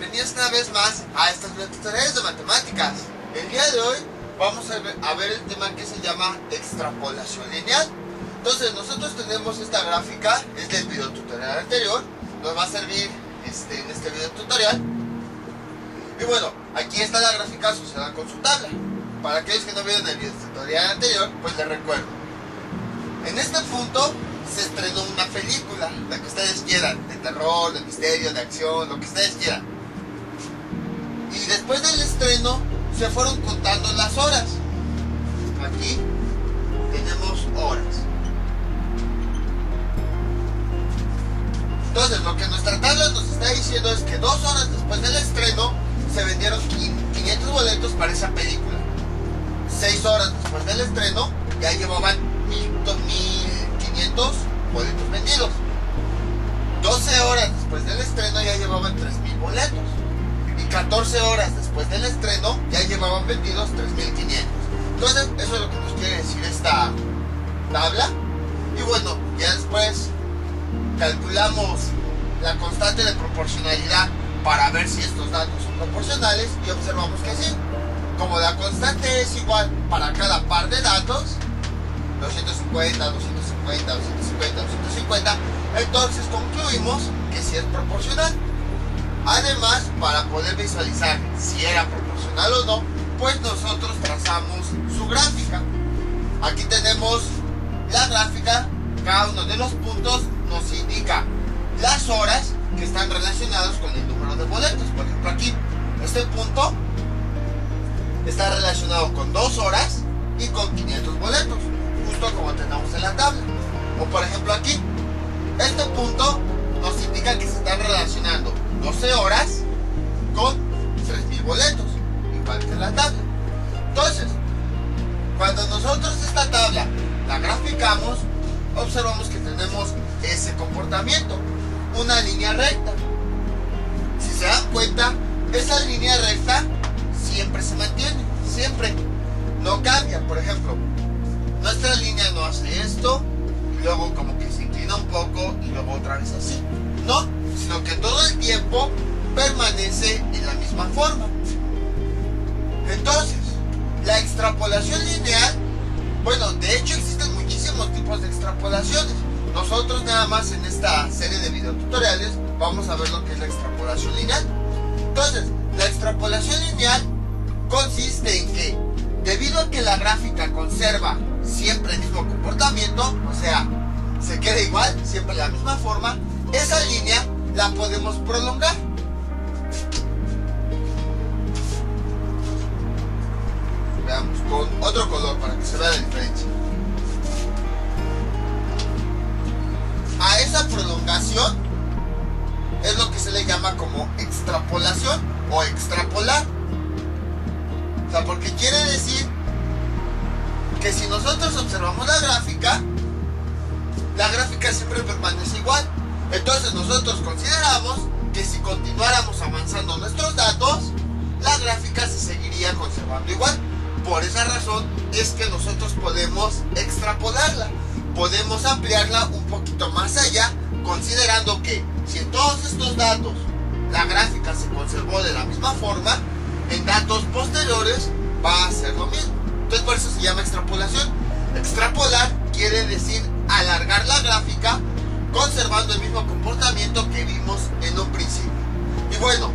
bienvenidos una vez más a estos tutoriales de matemáticas. El día de hoy vamos a ver el tema que se llama extrapolación lineal. Entonces nosotros tenemos esta gráfica, es del video tutorial anterior, nos va a servir en este video tutorial. Y bueno, aquí está la gráfica asociada con su tabla. Para aquellos que no vieron el video tutorial anterior, pues les recuerdo. En este punto se estrenó una película, la que ustedes quieran, de terror, de misterio, de acción, lo que ustedes quieran. Y después del estreno se fueron contando las horas. Aquí tenemos horas. Entonces lo que nuestra tabla nos está diciendo es que 2 horas después del estreno se vendieron 500 boletos para esa película. 6 horas después del estreno ya llevaban 1500 boletos vendidos. 12 horas después del estreno ya llevaban 3000 boletos. Y 14 horas después del estreno ya llevaban vendidos 3500. Entonces eso es lo que nos quiere decir esta tabla. Y bueno, ya después calculamos la constante de proporcionalidad para ver si estos datos son proporcionales y observamos que sí. Como la constante es igual para cada par de datos, 250, 250, 250, 250, entonces concluimos que sí es proporcional. Además, para poder visualizar si era proporcional o no, pues nosotros trazamos su gráfica. Aquí tenemos la gráfica, cada uno de los puntos nos indica las horas que están relacionadas con el número de boletos. Por ejemplo, aquí, este punto está relacionado con 2 horas y con 500 boletos, justo como tenemos en la tabla. O por ejemplo aquí, este punto nos indica que se están relacionando 12 horas con 3000 boletos, igual que en la tabla. Entonces, cuando nosotros esta tabla la graficamos, observamos que tenemos ese comportamiento, una línea recta. Si se dan cuenta, esa línea recta siempre se mantiene, siempre, no cambia. Por ejemplo, nuestra línea no hace esto, y luego como que se inclina un poco, y luego otra vez así. No, sino que todo el tiempo permanece en la misma forma. Entonces, la extrapolación lineal, bueno, de hecho existen muchísimos tipos de extrapolaciones. Nosotros nada más en esta serie de videotutoriales vamos a ver lo que es la extrapolación lineal. Entonces, la extrapolación lineal consiste en que, debido a que la gráfica conserva siempre el mismo comportamiento, o sea, se queda igual, siempre la misma forma, esa línea la podemos prolongar. Veamos con otro color para que se vea la diferencia. A esa prolongación es lo que se le llama como extrapolación o extrapolar. O sea, porque quiere decir que si nosotros observamos la gráfica siempre permanece igual. Entonces nosotros consideramos que si continuáramos avanzando nuestros datos, la gráfica se seguiría conservando igual. Por esa razón es que nosotros podemos extrapolarla, podemos ampliarla un poquito más allá, considerando que si en todos estos datos la gráfica se conservó de la misma forma, en datos posteriores va a ser lo mismo. Entonces por eso se llama extrapolación. Extrapolar quiere decir alargar la gráfica conservando el mismo comportamiento que vimos en un principio. Y bueno,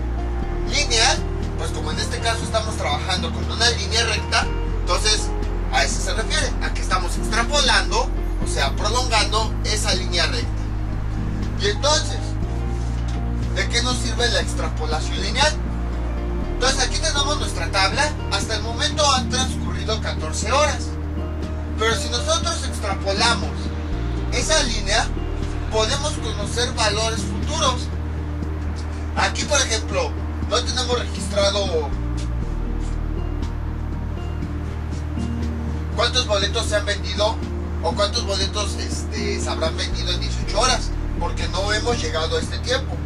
lineal, pues como en este caso estamos trabajando con una línea recta, entonces a eso se refiere, a que estamos extrapolando, o sea, prolongando esa línea recta. Y entonces, ¿de qué nos sirve la extrapolación lineal? Entonces aquí tenemos nuestra tabla. Hasta el momento han transcurrido 14 horas. Pero si nosotros extrapolamos esa línea, podemos conocer valores futuros. Aquí, por ejemplo, no tenemos registrado cuántos boletos se han vendido o cuántos boletos se habrán vendido en 18 horas, porque no hemos llegado a este tiempo.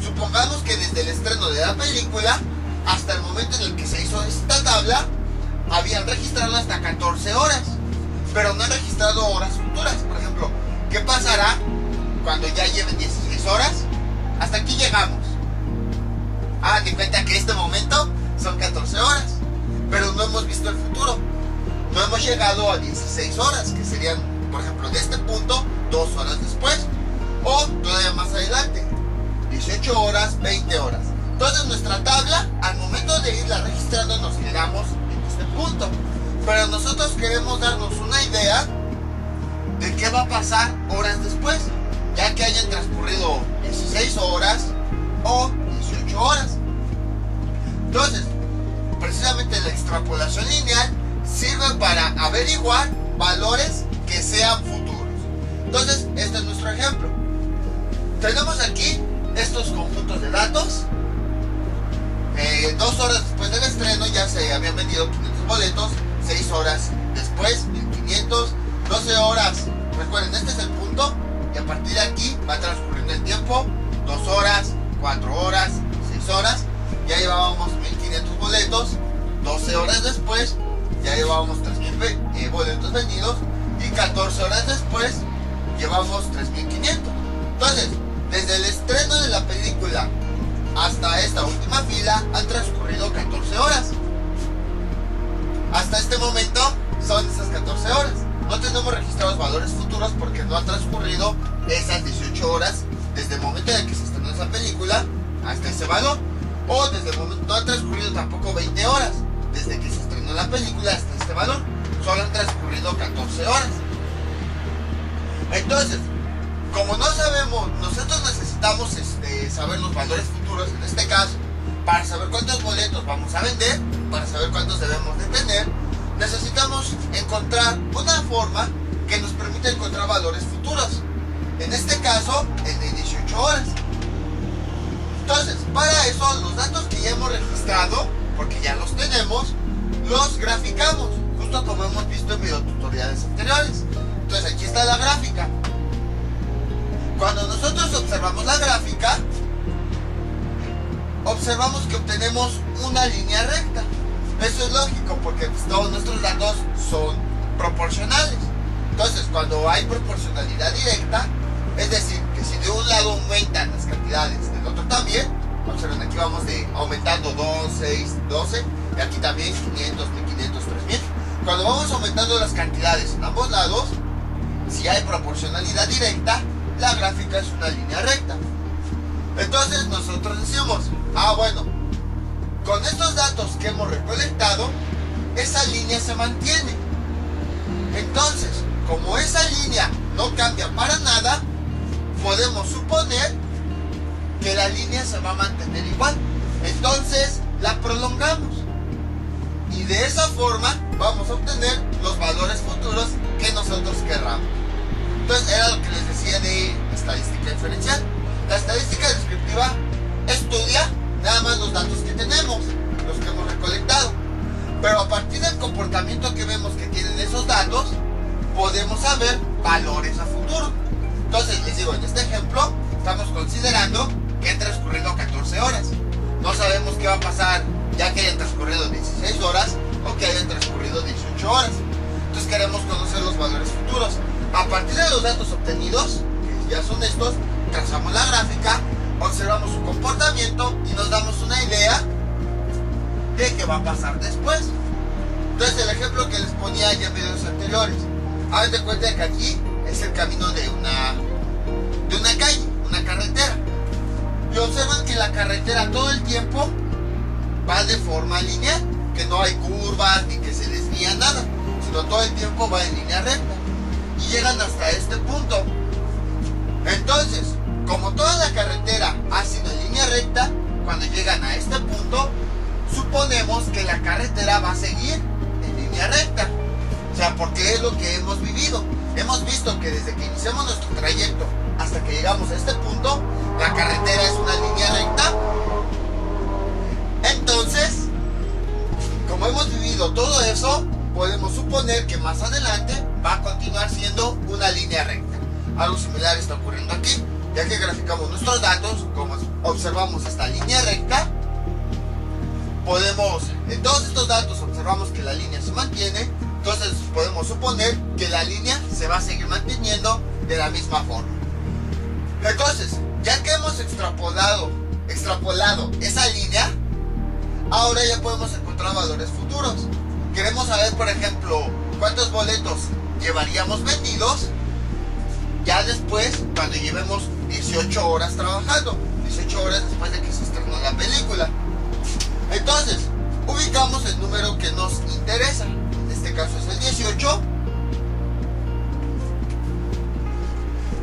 Supongamos que desde el estreno de la película hasta el momento en el que se hizo esta tabla, habían registrado hasta 14 horas, pero no han registrado horas futuras. Por ejemplo, ¿qué pasará cuando ya lleven 16 horas? Hasta aquí llegamos. Ah, de cuenta que este momento son 14 horas, pero no hemos visto el futuro. No hemos llegado a 16 horas, que serían, por ejemplo, de este punto, 2 horas después. O todavía más adelante, 18 horas, 20 horas. Entonces nuestra tabla, al momento de irla registrando, nos quedamos en este punto. Pero nosotros queremos darnos una idea de qué va a pasar horas después, ya que hayan transcurrido 16 horas o 18 horas. Entonces, precisamente la extrapolación lineal sirve para averiguar valores que sean futuros. Entonces, este es nuestro ejemplo. Tenemos aquí estos conjuntos de datos. 2 horas después del estreno ya se habían vendido 500 boletos. 6 horas después, 1500. 12 horas, recuerden, este es el punto. Y a partir de aquí va transcurriendo el tiempo. 2 horas, 4 horas, 6 horas. Ya llevábamos 1500 boletos. 12 horas después ya llevábamos 3000 boletos vendidos. Y 14 horas después llevamos 3500. Entonces, desde el estreno de la película hasta esta última fila han transcurrido 14 horas. Hasta este momento son esas 14 horas. No tenemos registrados valores futuros porque no han transcurrido esas 18 horas desde el momento en que se estrenó esa película hasta ese valor. O desde el momento, no han transcurrido tampoco 20 horas desde que se estrenó la película hasta este valor. Solo han transcurrido 14 horas. Entonces, como no sabemos, nosotros necesitamos saber los valores futuros en este caso, para saber cuántos boletos vamos a vender, para saber cuántos debemos de tener. Necesitamos encontrar una forma que nos permita encontrar valores futuros. En este caso, el de 18 horas. Entonces, para eso, los datos que ya hemos registrado, porque ya los tenemos, los graficamos, justo como hemos visto en videotutoriales anteriores. Entonces, aquí está la gráfica. Cuando nosotros observamos la gráfica, observamos que obtenemos una línea recta. Eso es lógico porque pues, todos nuestros datos son proporcionales. Entonces, cuando hay proporcionalidad directa, es decir, que si de un lado aumentan las cantidades, del otro también. Observen, aquí vamos aumentando 2, 6, 12, y aquí también 500, 1500, 3000. Cuando vamos aumentando las cantidades en ambos lados, si hay proporcionalidad directa, la gráfica es una línea recta. Entonces nosotros decimos, bueno, con estos datos que hemos recolectado, esa línea se mantiene. Entonces, como esa línea no cambia para nada, podemos suponer que la línea se va a mantener igual. Entonces la prolongamos y de esa forma vamos a obtener los valores futuros que nosotros querramos. Entonces era lo que les decía de estadística diferencial. La estadística descriptiva estudia nada más los datos que tenemos, los que hemos recolectado, pero a partir del comportamiento que vemos que tienen esos datos, podemos saber valores a futuro. Entonces les digo, en este ejemplo estamos considerando que han transcurrido 14 horas. No sabemos qué va a pasar ya que hayan transcurrido 16 horas o que hayan transcurrido 18 horas. Entonces queremos conocer los valores futuros. A partir de los datos obtenidos, que ya son estos, trazamos la gráfica, observamos su comportamiento y nos damos una idea de qué va a pasar después. Entonces el ejemplo que les ponía ya en videos anteriores, hagan de cuenta que aquí es el camino de una calle, una carretera, y observan que la carretera todo el tiempo va de forma lineal, que no hay curvas ni que se desvía nada, sino todo el tiempo va en línea recta y llegan hasta este punto. Entonces, como toda la carretera ha sido en línea recta, cuando llegan a este punto, suponemos que la carretera va a seguir en línea recta. O sea, porque es lo que hemos vivido. Hemos visto que desde que iniciamos nuestro trayecto hasta que llegamos a este punto, la carretera es una línea recta. Entonces, como hemos vivido todo eso, podemos suponer que más adelante va a continuar siendo una línea recta. Algo similar está ocurriendo aquí, ya que graficamos nuestros datos, como observamos esta línea recta, en todos estos datos observamos que la línea se mantiene. Entonces podemos suponer que la línea se va a seguir manteniendo de la misma forma. Entonces, ya que hemos extrapolado extrapolado esa línea, ahora ya podemos encontrar valores futuros. Queremos saber, por ejemplo, cuántos boletos llevaríamos vendidos ya después, cuando llevemos 18 horas trabajando, 18 horas después de que se estrenó la película. Entonces, ubicamos el número que nos interesa. En este caso es el 18.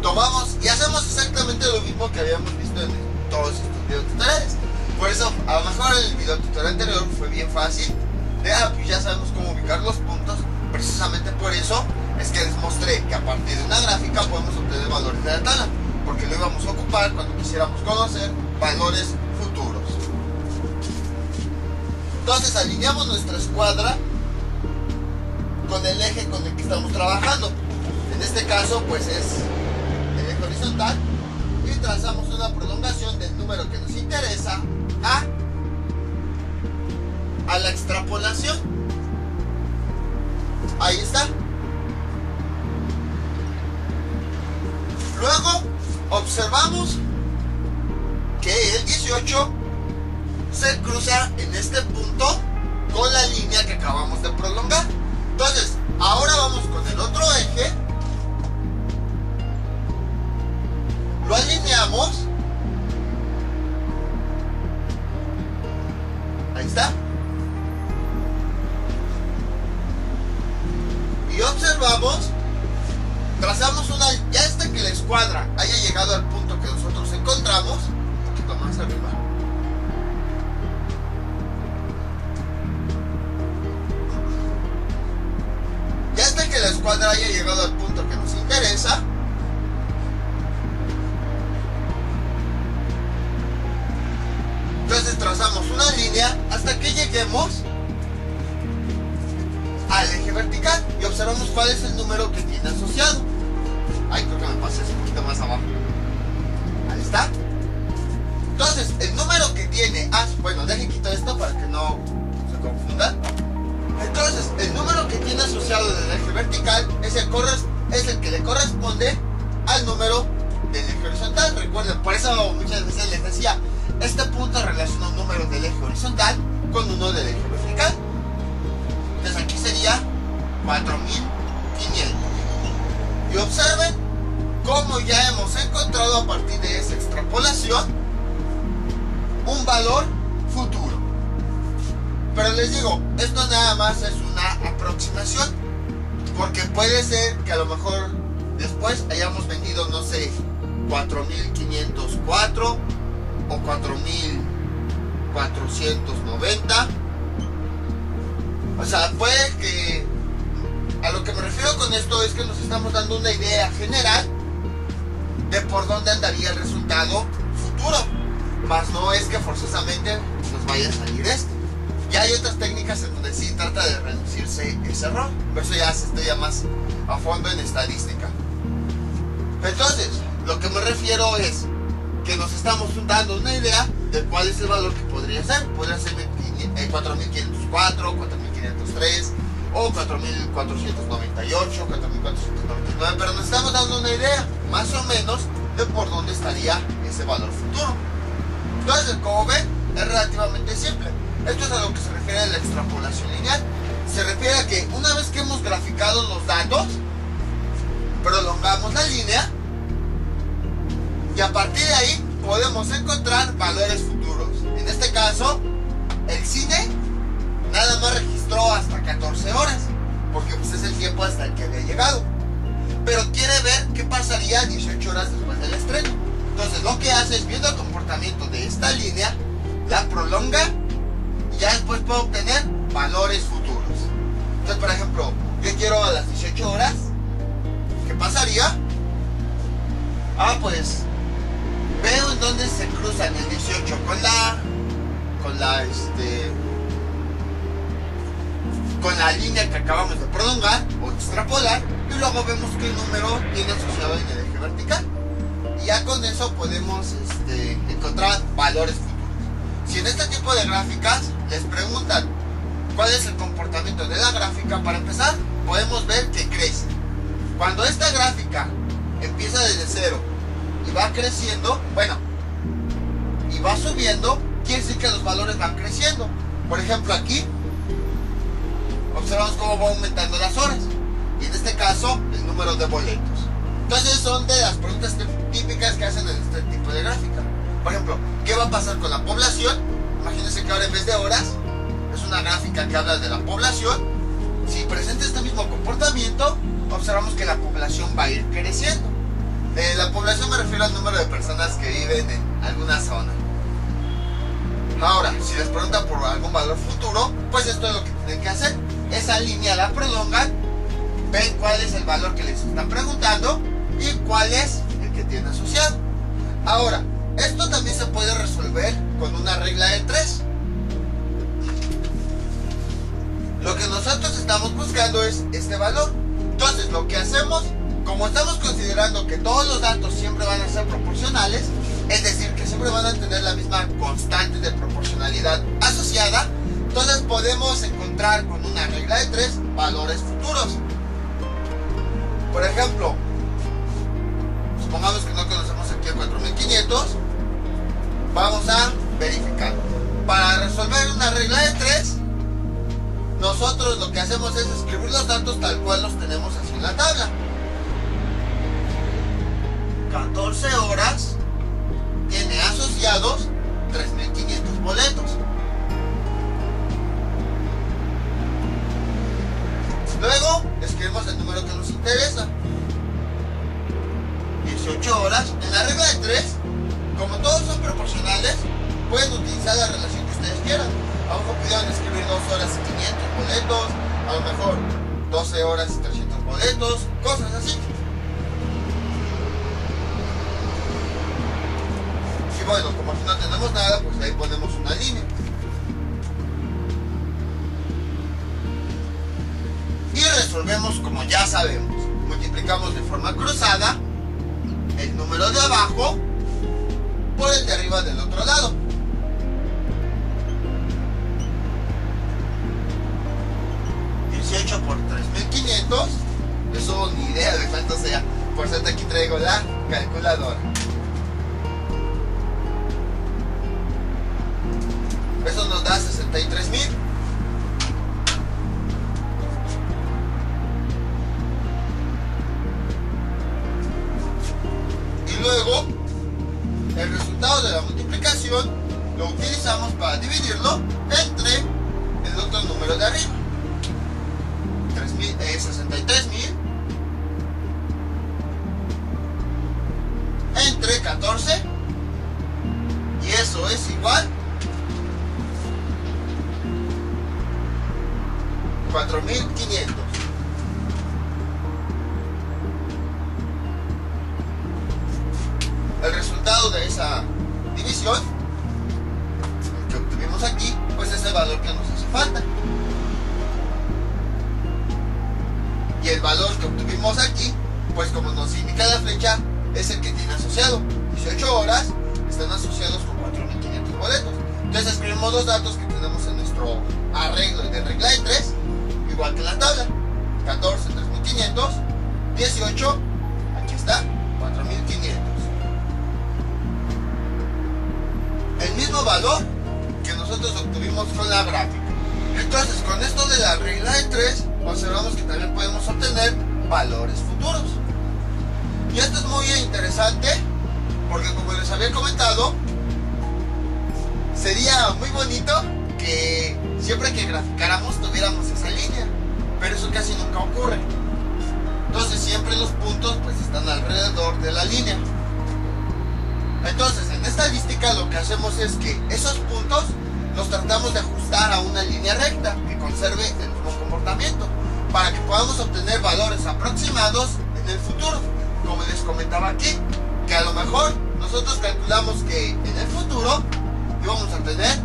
Tomamos y hacemos exactamente lo mismo que habíamos visto en todos estos videos tutoriales. Por eso, a lo mejor el video tutorial anterior fue bien fácil. Pues ya sabemos cómo ubicar los puntos. Precisamente por eso es que les mostré que a partir de una gráfica podemos obtener valores de la tabla, porque lo íbamos a ocupar cuando quisiéramos conocer valores futuros. Entonces alineamos nuestra escuadra con el eje con el que estamos trabajando. En este caso pues es el eje horizontal, y trazamos una prolongación del número que nos interesa a la extrapolación. Ahí está. Luego observamos que el 18 se cruza en este punto con la línea que acabamos de prolongar. Entonces, ahora vamos con el otro eje, lo alineamos, ahí está, y observamos, trazamos una, ya hasta que la escuadra haya llegado al punto que nosotros encontramos, un poquito más arriba. Ya hasta que la escuadra haya llegado al punto que nos interesa, entonces trazamos una línea hasta que lleguemos al eje vertical y observamos cuál es el número que tiene asociado. Ay, creo que me pasé un poquito más abajo. Ahí está. Entonces, el número que tiene, bueno, dejen quitar esto para que no se confundan. Entonces, el número que tiene asociado del eje vertical es el que le corresponde al número del eje horizontal. Recuerden, por eso muchas veces les decía, este punto relaciona un número del eje horizontal con uno del eje vertical. Entonces aquí sería 4500. Y observen cómo ya hemos encontrado a partir de esa extrapolación un valor futuro. Pero les digo, esto nada más es una aproximación, porque puede ser que a lo mejor después hayamos vendido, no sé, 4504 o 4490. O sea, puede que, a lo que me refiero con esto es que nos estamos dando una idea general de por dónde andaría el resultado futuro, más no es que forzosamente nos vaya a salir esto. Ya hay otras técnicas en donde sí trata de reducirse ese error, pero eso ya se estudia más a fondo en estadística. Entonces, lo que me refiero es que nos estamos dando una idea de cuál es el valor que podría ser. Podría ser 4504, 4503 o 4498, 4499, pero nos estamos dando una idea más o menos de por dónde estaría ese valor futuro. Entonces, como ven, es relativamente simple. Esto es a lo que se refiere a la extrapolación lineal. Se refiere a que una vez que hemos graficado los datos, prolongamos la línea y a partir de ahí podemos encontrar valores futuros. En este caso, el cine nada más registró hasta 14 horas, porque pues es el tiempo hasta el que había llegado. Pero quiere ver qué pasaría 18 horas después del estreno. Entonces lo que hace es, viendo el comportamiento de esta línea, la prolonga y ya después puede obtener valores futuros. Entonces, por ejemplo, yo quiero a las 18 horas, ¿qué pasaría? Pues veo en dónde se cruzan el 18 con la línea que acabamos de prolongar o extrapolar, y luego vemos qué número tiene asociado en el eje vertical, y ya con eso podemos encontrar valores futuros. Si en este tipo de gráficas les preguntan cuál es el comportamiento de la gráfica, para empezar podemos ver que crece. Cuando esta gráfica empieza desde cero y va creciendo, y va subiendo, quiere decir que los valores van creciendo. Por ejemplo, aquí observamos cómo va aumentando las horas y en este caso el número de boletos. Entonces son de las preguntas típicas que hacen en este tipo de gráfica. Por ejemplo, ¿qué va a pasar con la población? Imagínense que ahora en vez de horas es una gráfica que habla de la población. Si presenta este mismo comportamiento, observamos que la población va a ir creciendo. La población me refiero al número de personas que viven en alguna zona. Ahora, si les preguntan por algún valor futuro, pues esto es lo que tienen que hacer. Esa línea la prolongan, ven cuál es el valor que les están preguntando y cuál es el que tiene asociado. Ahora, esto también se puede resolver con una regla de 3. Lo que nosotros estamos buscando es este valor. Entonces, lo que hacemos, como estamos considerando que todos los datos siempre van a ser proporcionales, es decir, que siempre van a tener la misma constante de proporcionalidad asociada, entonces podemos encontrar con una regla de 3 valores futuros. Por ejemplo, supongamos que no conocemos aquí el 4500, vamos a verificar. Para resolver una regla de 3, nosotros lo que hacemos es escribir los datos tal cual los tenemos así en la tabla. 14 horas tiene asociados 3.500 boletos. Luego escribimos el número que nos interesa. 18 horas. En la regla de 3, como todos son proporcionales, pueden utilizar la relación que ustedes quieran. A lo mejor pudieron escribir 2 horas y 500 boletos, a lo mejor 12 horas y 300 boletos, cosas así. Y bueno, como aquí no tenemos nada, pues ahí ponemos una línea. Y resolvemos como ya sabemos. Multiplicamos de forma cruzada el número de abajo por el de arriba del otro lado. Por 3.500, eso ni idea de cuánto sea. Por cierto, aquí traigo la calculadora. Eso nos da 63.000. Y luego, el resultado de la multiplicación lo utilizamos para dividirlo entre el otro número de arriba. 63.000 entre 14, y eso es igual 4.500. El resultado de esa división que obtuvimos aquí, pues es el valor que nos hace falta. Y el valor que obtuvimos aquí, pues como nos indica la flecha, es el que tiene asociado. 18 horas están asociados con 4.500 boletos. Entonces escribimos los datos que tenemos en nuestro arreglo de regla de 3, igual que en la tabla. 14, 3.500, 18, aquí está, 4.500. El mismo valor que nosotros obtuvimos con la gráfica. Entonces, con esto de la regla de 3, observamos que también podemos obtener valores futuros. Y esto es muy interesante porque, como les había comentado, sería muy bonito que siempre que graficáramos tuviéramos esa línea, pero eso casi nunca ocurre. Entonces siempre los puntos pues están alrededor de la línea. Entonces en estadística lo que hacemos es que esos puntos los tratamos de ajustar a una línea recta que conserve el mismo comportamiento para que podamos obtener valores aproximados en el futuro. Como les comentaba aquí, que a lo mejor nosotros calculamos que en el futuro íbamos a tener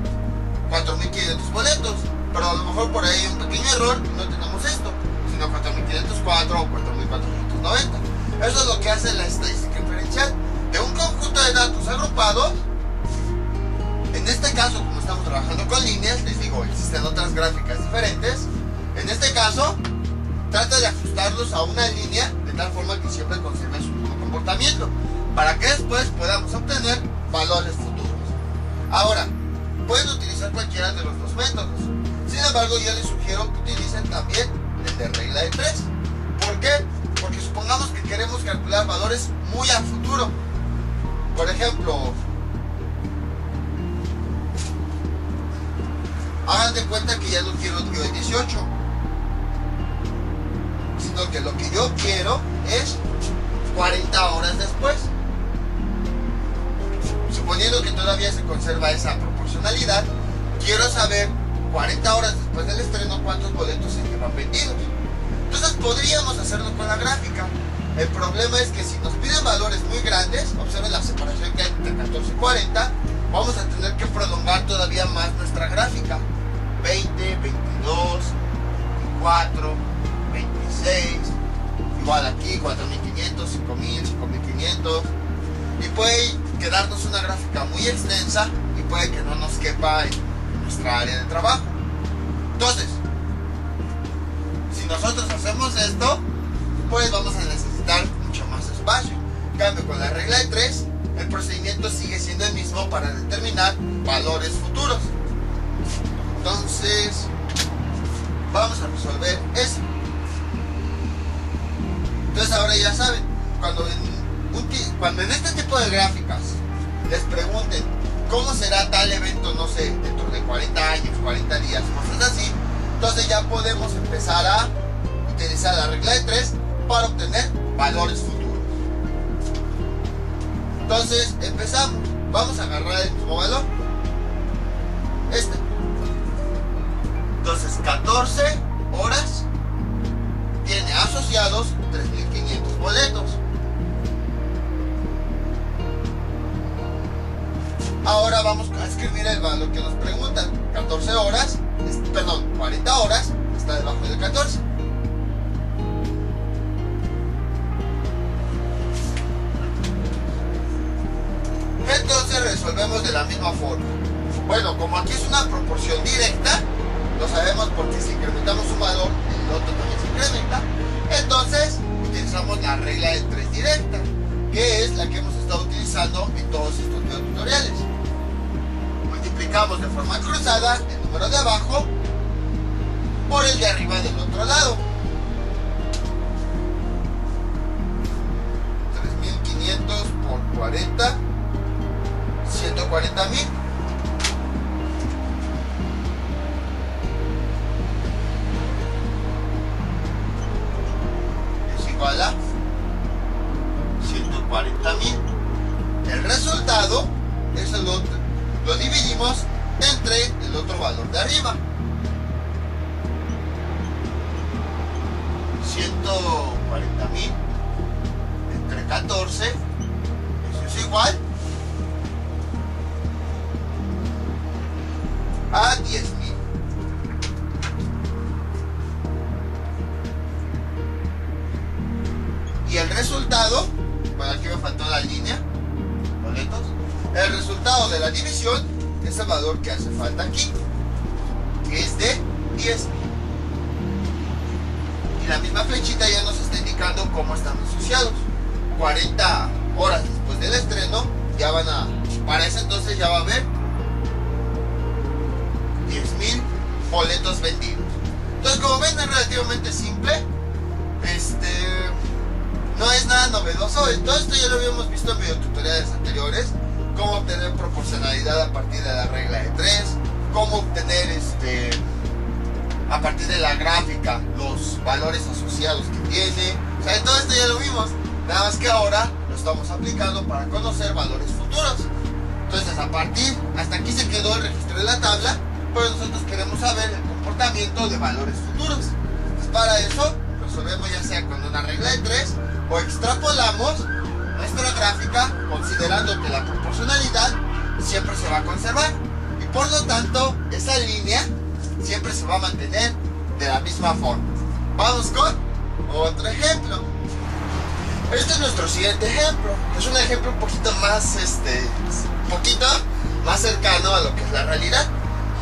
4.500 boletos, pero a lo mejor por ahí hay un pequeño error y no tenemos esto, sino 4.504 o 4.490. Eso es lo que hace la estadística inferencial de un conjunto de datos agrupados. En este caso, como estamos trabajando con líneas, les digo, existen otras gráficas diferentes. En este caso, trata de ajustarlos a una línea de tal forma que siempre conserve su mismo comportamiento, para que después podamos obtener valores futuros. Ahora, pueden utilizar cualquiera de los dos métodos. Sin embargo, yo les sugiero que utilicen también el de regla de 3. ¿Por qué? Porque supongamos que queremos calcular valores muy a futuro. Por ejemplo, hagan de cuenta que ya no quiero yo el 18, sino que lo que yo quiero es 40 horas después. Suponiendo que todavía se conserva esa proporcionalidad, quiero saber 40 horas después del estreno cuántos boletos se llevan vendidos. Entonces podríamos hacerlo con la gráfica. El problema es que si nos piden valores muy grandes, observen la separación que hay entre 14 y 40, vamos a tener que prolongar todavía más nuestra gráfica. 20, 22, 24, 26, igual aquí 4500, 5000, 5500, y puede quedarnos una gráfica muy extensa y puede que no nos quepa en nuestra área de trabajo. Entonces, si nosotros hacemos esto, pues vamos a necesitar mucho más espacio. En cambio, con la regla de 3, el procedimiento sigue siendo el mismo para determinar valores futuros. Entonces, vamos a resolver eso. Entonces ahora ya saben, cuando en este tipo de gráficas les pregunten cómo será tal evento, no sé, dentro de 40 años, 40 días, cosas así, entonces ya podemos empezar a utilizar la regla de 3 para obtener valores futuros. Entonces empezamos. Vamos a agarrar el mismo valor, entonces 14 horas tiene asociados 3500 boletos. Ahora vamos a escribir el valor que nos preguntan. 14 horas, 40 horas está debajo del 14. Entonces resolvemos de la misma forma. Bueno, como aquí es una proporción directa, lo sabemos porque si incrementamos un valor, el otro también se incrementa. Entonces utilizamos la regla de 3 directa, que es la que hemos estado utilizando en todos estos tutoriales. Multiplicamos de forma cruzada el número de abajo por el de arriba del otro lado. 3500 por 40, 140,000. Es igual a 140,000. El resultado es el otro. Lo dividimos entre el otro valor de arriba. 140,000 entre 14, eso es igual a 10,000. Y el resultado, bueno, aquí me faltó la línea, boletos. El resultado de la división es el valor que hace falta aquí, que es de 10,000. Y la misma flechita ya nos está indicando cómo están asociados. 40 horas después del estreno, ya van a, para ese entonces ya va a haber 10,000 boletos vendidos. Entonces, como ven, es relativamente simple. No es nada novedoso. Todo esto ya lo habíamos visto en videotutoriales anteriores. Cómo obtener proporcionalidad a partir de la regla de 3, cómo obtener a partir de la gráfica los valores asociados que tiene. O sea, todo esto ya lo vimos, nada más que ahora lo estamos aplicando para conocer valores futuros. Entonces, hasta aquí se quedó el registro de la tabla, pero nosotros queremos saber el comportamiento de valores futuros. Entonces, para eso resolvemos ya sea con una regla de 3 o extrapolamos nuestra gráfica considerando que la proporcionalidad siempre se va a conservar y por lo tanto esa línea siempre se va a mantener de la misma forma. Vamos con otro ejemplo. Este es nuestro siguiente ejemplo. Es un ejemplo un poquito más cercano a lo que es la realidad.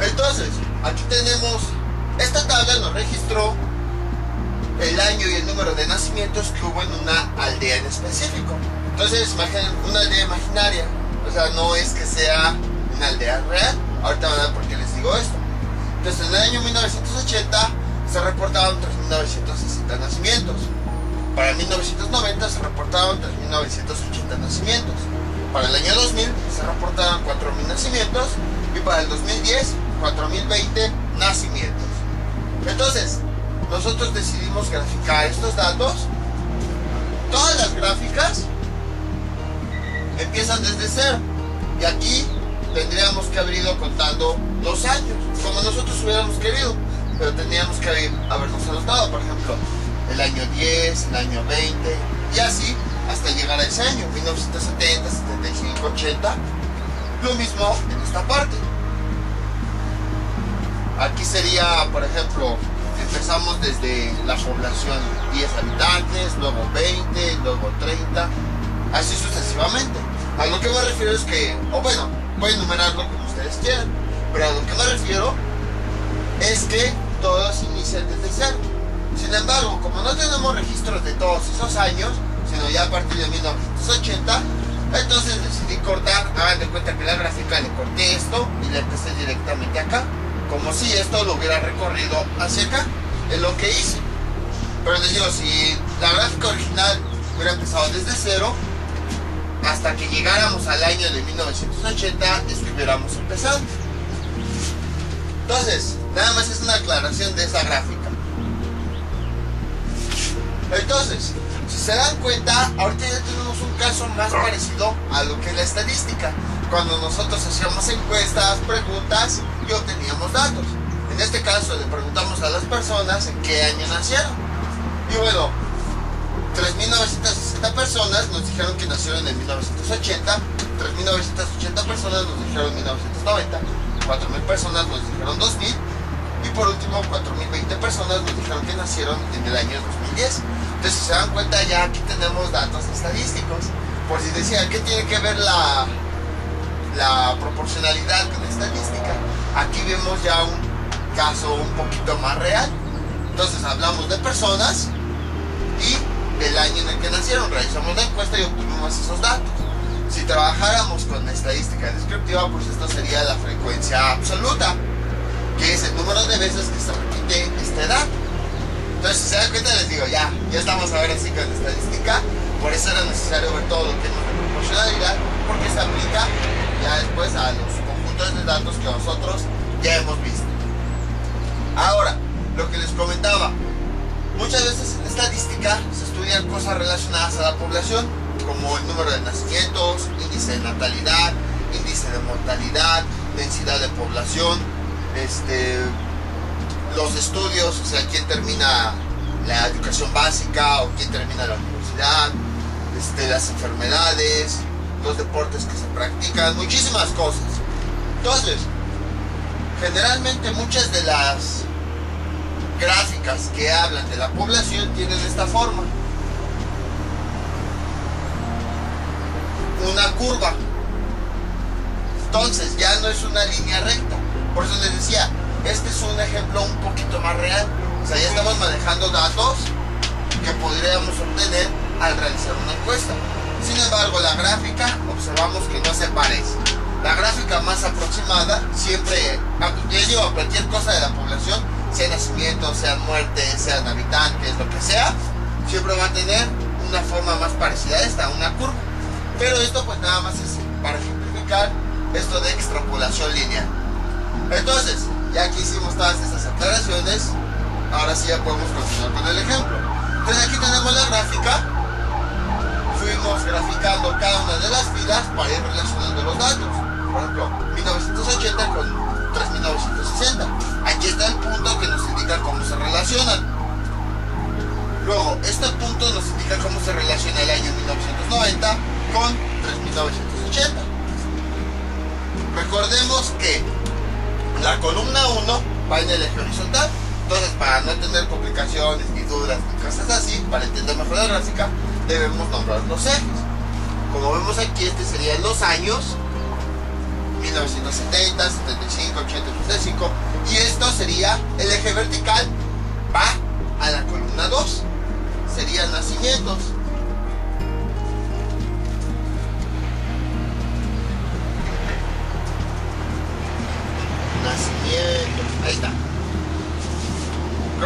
Entonces, aquí tenemos, esta tabla nos registró el año y el número de nacimientos que hubo en una aldea en específico. Entonces, imaginen una aldea imaginaria, o sea, no es que sea una aldea real. Ahorita van a ver por qué les digo esto. Entonces en el año 1980 se reportaban 3.960 nacimientos. Para 1990 se reportaban 3.980 nacimientos. Para el año 2000 se reportaban 4.000 nacimientos. Y para el 2010, 4.020 nacimientos. Entonces, nosotros decidimos graficar estos datos. Todas las gráficas empiezan desde cero. Y aquí tendríamos que haber ido contando los años, como nosotros hubiéramos querido. Pero tendríamos que habernos anotado, por ejemplo, el año 10, el año 20, y así hasta llegar a ese año, 1970, 75, 80. Lo mismo en esta parte. Aquí sería, por ejemplo, empezamos desde la población 10 habitantes, luego 20, luego 30, así sucesivamente. A lo que me refiero es que, o bueno, voy a enumerarlo como ustedes quieran, pero a lo que me refiero es que todos inician desde cero. Sin embargo, como no tenemos registros de todos esos años, sino ya a partir de 1980, entonces decidí cortar. Hagan de cuenta que la gráfica le corté esto y le empecé directamente acá, como si esto lo hubiera recorrido hacia acá. Es lo que hice. Pero les digo, si la gráfica original hubiera empezado desde cero, hasta que llegáramos al año de 1980 es que hubiéramos empezado. Entonces, nada más es una aclaración de esa gráfica. Entonces, si se dan cuenta, ahorita ya tenemos un caso más parecido a lo que es la estadística, cuando nosotros hacíamos encuestas, preguntas y obteníamos datos. En este caso le preguntamos a las personas en qué año nacieron. Y bueno, 3.960 personas nos dijeron que nacieron en 1980, 3.980 personas nos dijeron en 1990, 4.000 personas nos dijeron 2000, y por último 4.020 personas nos dijeron que nacieron en el año 2010. Entonces, si se dan cuenta, ya aquí tenemos datos estadísticos. Por si decían, ¿qué tiene que ver la proporcionalidad con la estadística? Aquí vemos ya un caso un poquito más real. Entonces hablamos de personas y del año en el que nacieron. Realizamos la encuesta y obtuvimos esos datos. Si trabajáramos con la estadística descriptiva, pues esto sería la frecuencia absoluta, que es el número de veces que se repite este dato. Entonces, si se dan cuenta, les digo, ya estamos ahora sí con la estadística. Por eso era necesario ver todo lo que es la proporcionalidad, porque se aplica ya después a los conjuntos de datos que nosotros ya hemos visto. Ahora, lo que les comentaba, muchas veces en estadística se estudian cosas relacionadas a la población, como el número de nacimientos, índice de natalidad, índice de mortalidad, densidad de población, los estudios, o sea, quién termina la educación básica o quién termina la universidad, las enfermedades, los deportes que se practican, muchísimas cosas. Entonces, generalmente muchas de las gráficas que hablan de la población tienen esta forma: una curva. Entonces ya no es una línea recta. Por eso les decía, este es un ejemplo un poquito más real. O sea, ya estamos manejando datos que podríamos obtener al realizar una encuesta. Sin embargo, la gráfica observamos que no se parece. La gráfica más aproximada siempre, les digo, cualquier cosa de la población, sea nacimientos, sean muertes, sean habitantes, lo que sea, siempre va a tener una forma más parecida a esta, una curva. Pero esto pues nada más es para ejemplificar esto de extrapolación lineal. Entonces, ya que hicimos todas estas aclaraciones, ahora sí ya podemos continuar con el ejemplo. Entonces aquí tenemos la gráfica. Fuimos graficando cada una de las filas para ir relacionando los datos. Por ejemplo, 1980 con 3.960. Aquí está el punto que nos indica cómo se relacionan. Luego, este punto nos indica cómo se relaciona el año 1990 con 3.980. Recordemos que la columna 1 va en el eje horizontal. Entonces, para no tener complicaciones, ni dudas, ni cosas así, para entender mejor la gráfica, debemos nombrar los ejes. Como vemos aquí, este serían los años 1970, 75, 80, 85. Y esto sería el eje vertical, va a la columna 2. Serían nacimientos.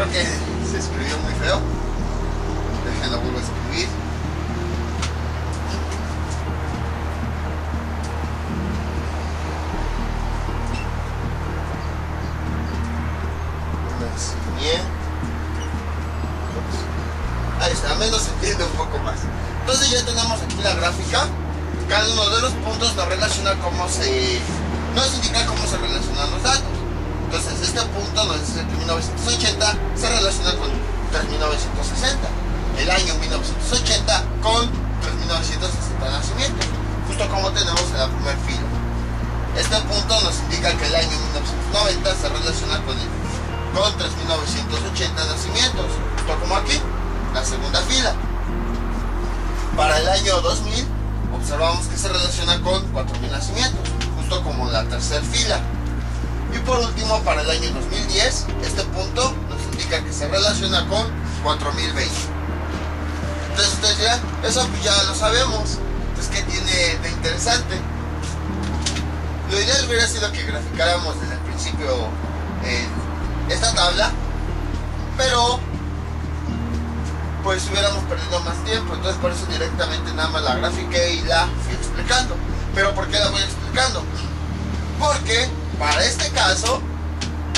Creo que se escribió muy feo. Déjenlo, vuelvo a escribir. Ahí está, al menos se entiende un poco más. Entonces ya tenemos aquí la gráfica. Cada uno de los puntos nos relaciona nos indica cómo se relacionan los datos. Entonces este punto nos dice que 1980 se relaciona con 3960. El año 1980 con 3960 nacimientos. Justo como tenemos en la primera fila. Este punto nos indica que el año 1990 se relaciona con 3980 nacimientos. Justo como aquí, la segunda fila. Para el año 2000 observamos que se relaciona con 4000 nacimientos, justo como la tercera fila. Y por último, para el año 2010, este punto nos indica que se relaciona con 4020. Entonces ustedes dirán, eso pues ya lo sabemos. Entonces, ¿qué tiene de interesante? Lo ideal hubiera sido que graficáramos desde el principio esta tabla, pero pues hubiéramos perdido más tiempo. Entonces por eso directamente nada más la grafiqué y la fui explicando. ¿Pero por qué la voy explicando? Porque para este caso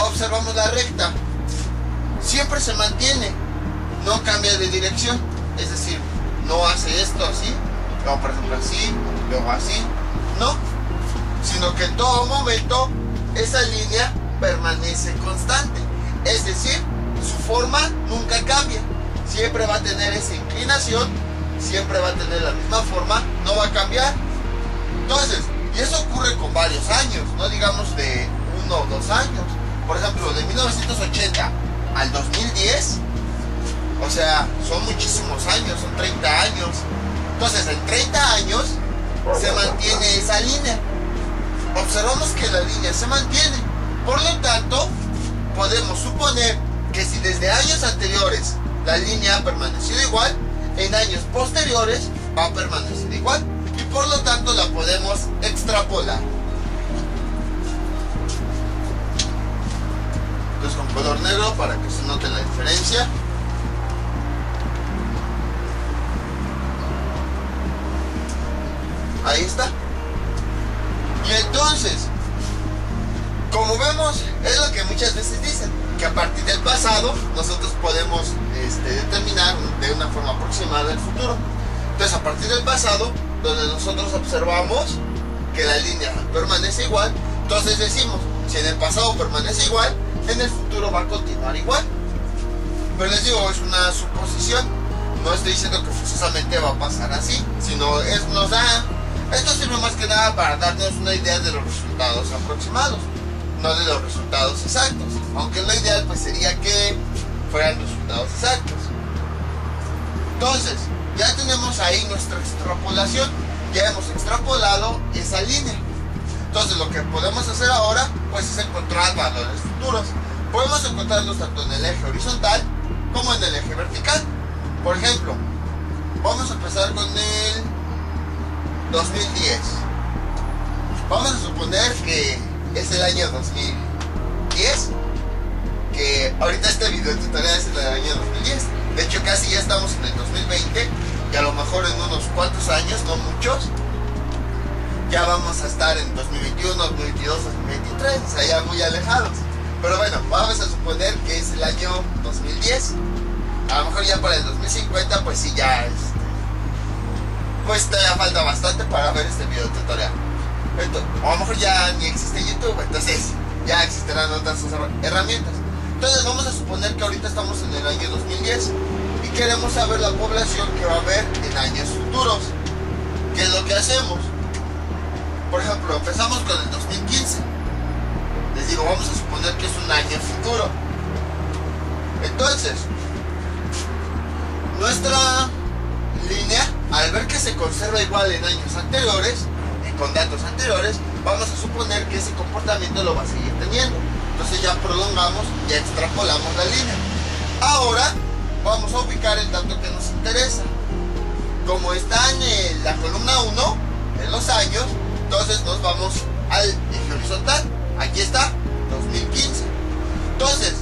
observamos la recta, siempre se mantiene, no cambia de dirección. Es decir, no hace esto así, luego por ejemplo así, luego así, no, sino que en todo momento esa línea permanece constante. Es decir, su forma nunca cambia. Siempre va a tener esa inclinación, siempre va a tener la misma forma, no va a cambiar. Entonces, y eso ocurre con varios años, no digamos de 1 o 2 años. Por ejemplo, de 1980 al 2010, o sea, son muchísimos años, son 30 años. Entonces, en 30 años se mantiene esa línea. Observamos que la línea se mantiene. Por lo tanto, podemos suponer que si desde años anteriores la línea ha permanecido igual, en años posteriores va a permanecer igual, y por lo tanto la podemos extrapolar. Entonces con color negro para que se note la diferencia. Ahí está. Y entonces, como vemos, es lo que muchas veces dicen, que a partir del pasado nosotros podemos determinar de una forma aproximada el futuro. Entonces, a partir del pasado, donde nosotros observamos que la línea permanece igual, entonces decimos, si en el pasado permanece igual, en el futuro va a continuar igual. Pero les digo, es una suposición, no estoy diciendo que forzosamente va a pasar así, sino esto sirve más que nada para darnos una idea de los resultados aproximados, no de los resultados exactos, aunque lo ideal pues sería que fueran resultados exactos. Entonces, ya tenemos ahí nuestra extrapolación, ya hemos extrapolado esa línea. Entonces lo que podemos hacer ahora pues es encontrar valores futuros. Podemos encontrarlos tanto en el eje horizontal como en el eje vertical. Por ejemplo, vamos a empezar con el 2010. Vamos a suponer que es el año 2010, que ahorita este video tutorial es el año 2010. De hecho casi ya estamos en el 2020 y a lo mejor en unos cuantos años, no muchos, ya vamos a estar en 2021, 2022, 2023, o sea, ya muy alejados. Pero bueno, vamos a suponer que es el año 2010. A lo mejor ya para el 2050 pues sí, ya pues todavía falta bastante para ver este video tutorial. Entonces, a lo mejor ya ni existe YouTube, entonces ya existirán otras herramientas. Entonces vamos a suponer que ahorita estamos en el año 2010 y queremos saber la población que va a haber en años futuros. ¿Qué es lo que hacemos? Por ejemplo, empezamos con el 2015. Les digo, vamos a suponer que es un año futuro. Entonces, nuestra línea, al ver que se conserva igual en años anteriores y con datos anteriores, vamos a suponer que ese comportamiento lo va a seguir teniendo. Entonces ya prolongamos, ya extrapolamos la línea. Ahora vamos a ubicar el dato que nos interesa. Como está en la columna 1, en los años, entonces nos vamos al eje horizontal. Aquí está, 2015. Entonces,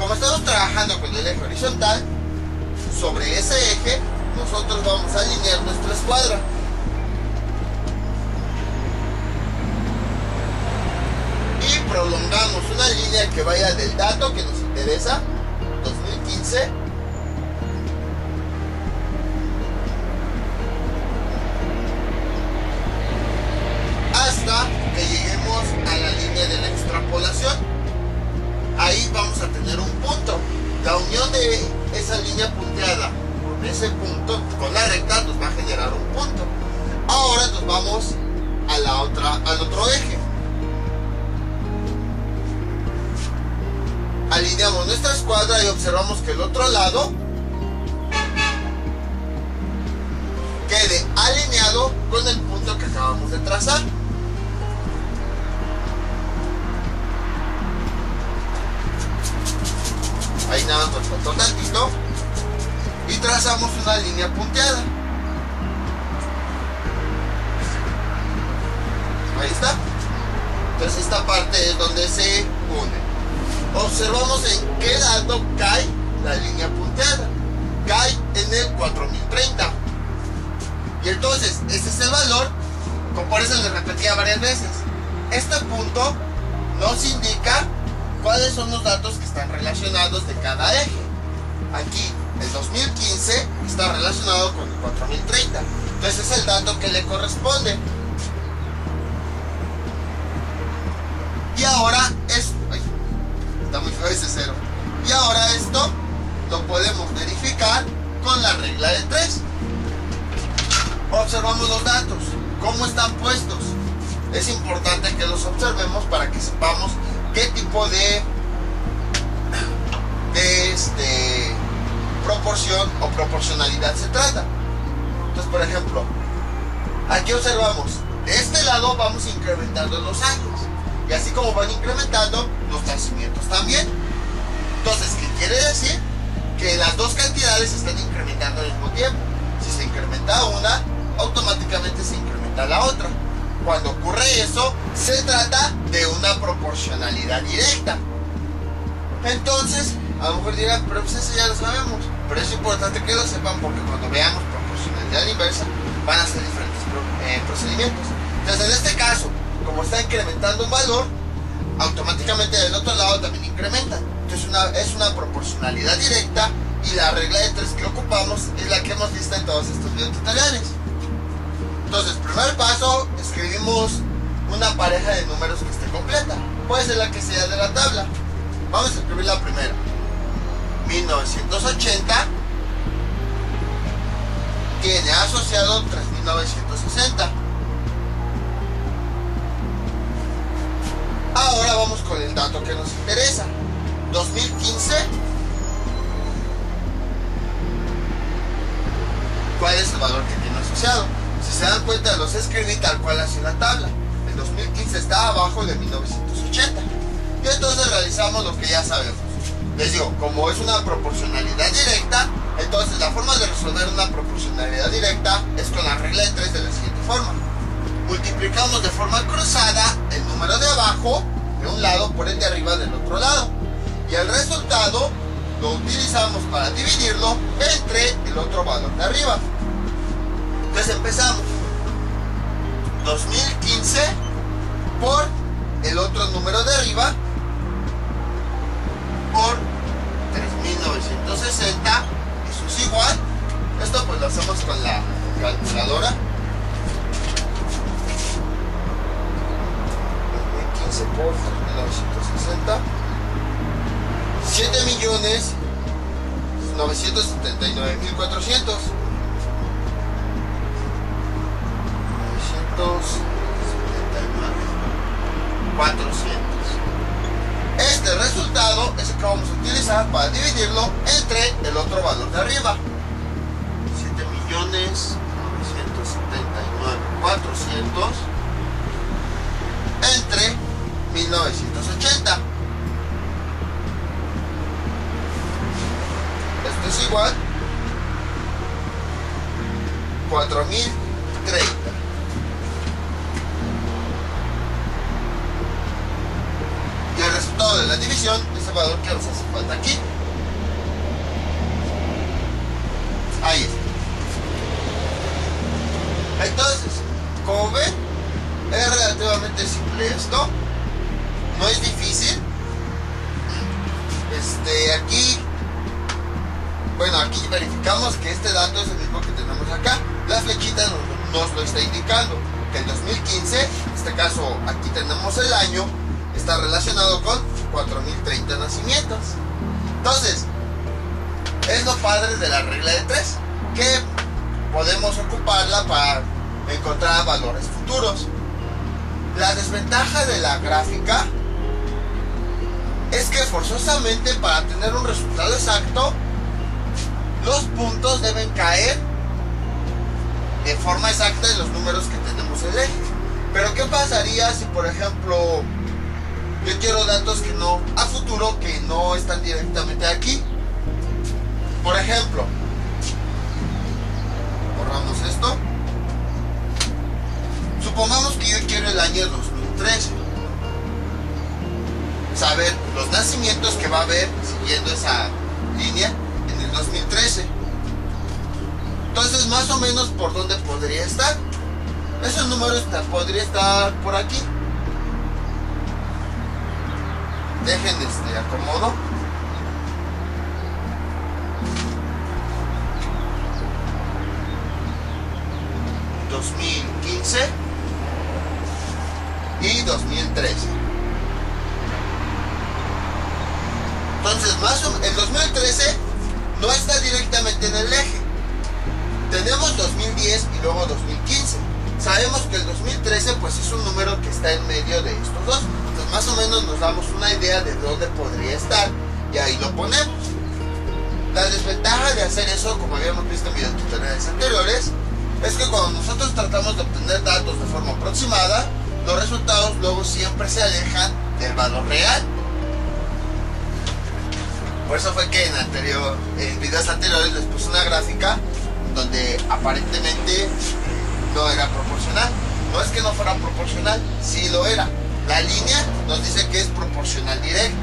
Como estamos trabajando con el eje horizontal, sobre ese eje nosotros vamos a alinear nuestra escuadra. Y prolongamos una línea que vaya del dato que nos interesa, 2015, hasta que lleguemos a la línea de la extrapolación. Ahí vamos a tener un punto. La unión de esa línea punteada con ese punto, con la recta, nos va a generar un punto. Ahora nos vamos a al otro eje. Alineamos nuestra escuadra y observamos que el otro lado quede alineado con el punto que acabamos de trazar. Ahí nada más nos faltó tantito y trazamos una línea punteada. Ahí está. Entonces esta parte es donde se une. Observamos en qué dato cae la línea punteada. Cae en el 4030. Y entonces ese es el valor. Por eso le repetía varias veces. Este punto nos indica cuáles son los datos que están relacionados de cada eje. Aquí el 2015 está relacionado con el 4030. Entonces es el dato que le corresponde. Y ahora está muy feo ese cero. Y ahora esto lo podemos verificar con la regla de 3. Observamos los datos, cómo están puestos. Es importante que los observemos para que sepamos qué tipo de proporción o proporcionalidad se trata. Entonces, por ejemplo, aquí observamos, de este lado vamos incrementando los años. Y así como van incrementando los nacimientos también. Entonces, ¿qué quiere decir? Que las dos cantidades están incrementando al mismo tiempo. Si se incrementa una, automáticamente se incrementa la otra. Cuando ocurre eso, se trata de una proporcionalidad directa. Entonces, a lo mejor dirán, pero pues eso ya lo sabemos. Pero es importante que lo sepan porque cuando veamos proporcionalidad inversa, van a ser diferentes procedimientos. Entonces, en este caso, como está incrementando un valor, automáticamente del otro lado también incrementa. Entonces es una proporcionalidad directa y la regla de 3 que ocupamos es la que hemos visto en todos estos videotutoriales. Entonces, primer paso, escribimos una pareja de números que esté completa. Puede ser la que sea de la tabla. Vamos a escribir la primera. 1980 tiene asociado 3960. Ahora vamos con el dato que nos interesa. 2015. ¿Cuál es el valor que tiene asociado? Si se dan cuenta, los escribí tal cual así en la tabla. El 2015 está abajo de 1980. Y entonces realizamos lo que ya sabemos. Les digo, como es una proporcionalidad directa, entonces la forma de resolver una proporcionalidad directa es con la regla de 3 de la siguiente forma. Multiplicamos de forma cruzada el número de abajo de un lado por el de arriba del otro lado. Y el resultado lo utilizamos para dividirlo entre el otro valor de arriba. Entonces empezamos. 2015 por el otro número de arriba por 3960. Eso es igual. Esto pues lo hacemos con la calculadora. 2015 por 3960. 7.979.400. 400. Este resultado es el que vamos a utilizar para dividirlo entre el otro valor de arriba. 7.979.400 entre 1980. Esto es igual 4030. Y el resultado de la división posición, ese valor que nos hace falta aquí. Ahí está. Entonces, como ven, es relativamente simple esto. No es difícil. Aquí, bueno, aquí verificamos que este dato es el mismo que tenemos acá. La flechita nos lo está indicando. Que el 2015, en este caso aquí tenemos el año, está relacionado con 4030 nacimientos. Entonces, es lo padre de la regla de 3, que podemos ocuparla para encontrar valores futuros. La desventaja de la gráfica es que forzosamente para tener un resultado exacto, los puntos deben caer de forma exacta en los números que tenemos en el eje. Pero ¿qué pasaría si, por ejemplo, yo quiero datos que no, a futuro, que no están directamente aquí? Por ejemplo, borramos esto. Supongamos que yo quiero el año 2013. Saber los nacimientos que va a haber siguiendo esa línea en el 2013. Entonces, más o menos por dónde podría estar. Esos números podría estar por aquí. Dejen acomodo. ¿2015? Y 2013. Entonces, el 2013 no está directamente en el eje. Tenemos 2010 y luego 2015. Sabemos que el 2013 pues es un número que está en medio de estos dos. Entonces, más o menos nos damos una idea de dónde podría estar y ahí lo ponemos. La desventaja de hacer eso, como habíamos visto en videotutoriales anteriores, es que cuando nosotros tratamos de obtener datos de forma aproximada, los resultados luego siempre se alejan del valor real. Por eso fue que en videos anteriores les puse una gráfica donde aparentemente no era proporcional. No es que no fuera proporcional, sí lo era. La línea nos dice que es proporcional directa,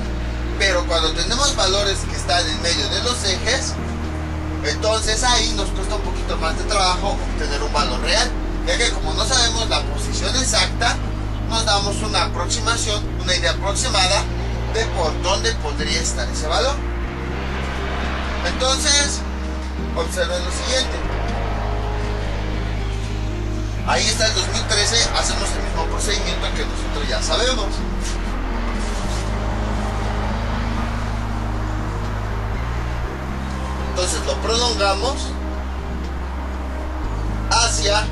pero cuando tenemos valores que están en medio de los ejes, entonces ahí nos cuesta un poquito más de trabajo obtener un valor real, ya que como no sabemos la posición exacta, nos damos una aproximación, una idea aproximada de por dónde podría estar ese valor. Entonces, observen lo siguiente. Ahí está el 2013, hacemos el mismo procedimiento que nosotros ya sabemos. Entonces lo prolongamos hacia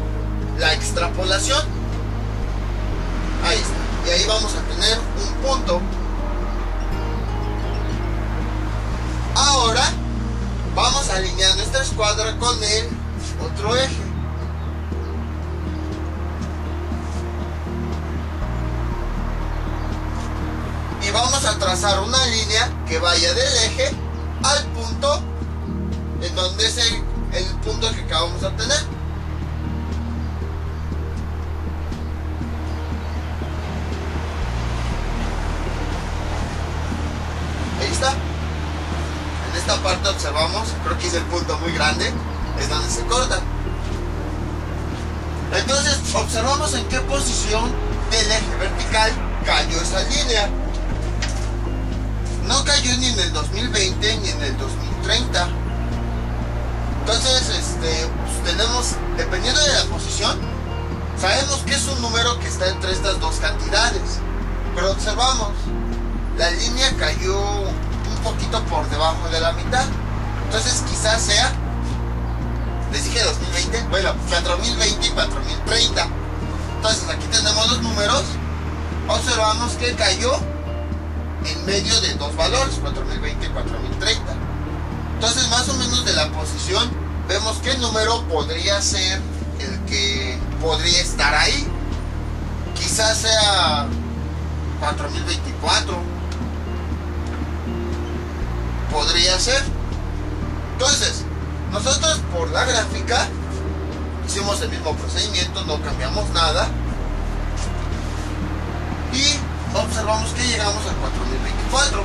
la extrapolación. Ahí está. Y ahí vamos a tener un punto. Ahora vamos a alinear nuestra escuadra con el otro eje. Y vamos a trazar una línea que vaya del eje al punto en donde es el punto que acabamos de obtener. Ahí está. En esta parte observamos, creo que es el punto muy grande, es donde se corta. Entonces observamos en qué posición del eje vertical cayó esa línea. No cayó ni en el 2020 ni en el 2030. Entonces, pues tenemos, dependiendo de la posición, sabemos que es un número que está entre estas dos cantidades. Pero observamos, la línea cayó un poquito por debajo de la mitad. Entonces quizás sea, les dije 2020, bueno, 4020 y 4030. Entonces aquí tenemos los números. Observamos que cayó en medio de dos valores, 4020 y 4030. Entonces, más o menos de la posición, vemos que el número podría ser el que podría estar ahí. Quizás sea 4024. Podría ser. Entonces, nosotros por la gráfica hicimos el mismo procedimiento, no cambiamos nada. Y observamos que llegamos al 4024.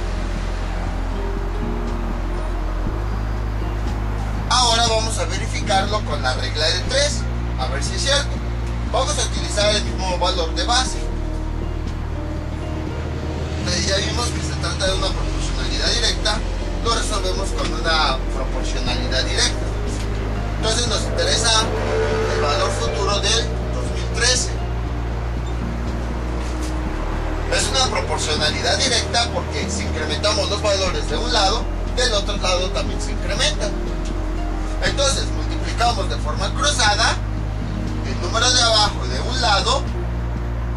Ahora vamos a verificarlo con la regla de 3, a ver si es cierto. Vamos a utilizar el mismo valor de base. Ya vimos que se trata de una proporcionalidad directa, lo resolvemos con una proporcionalidad directa. Entonces nos interesa el valor futuro del 2013. Es una proporcionalidad directa porque si incrementamos los valores de un lado, del otro lado también se incrementan. Entonces multiplicamos de forma cruzada el número de abajo de un lado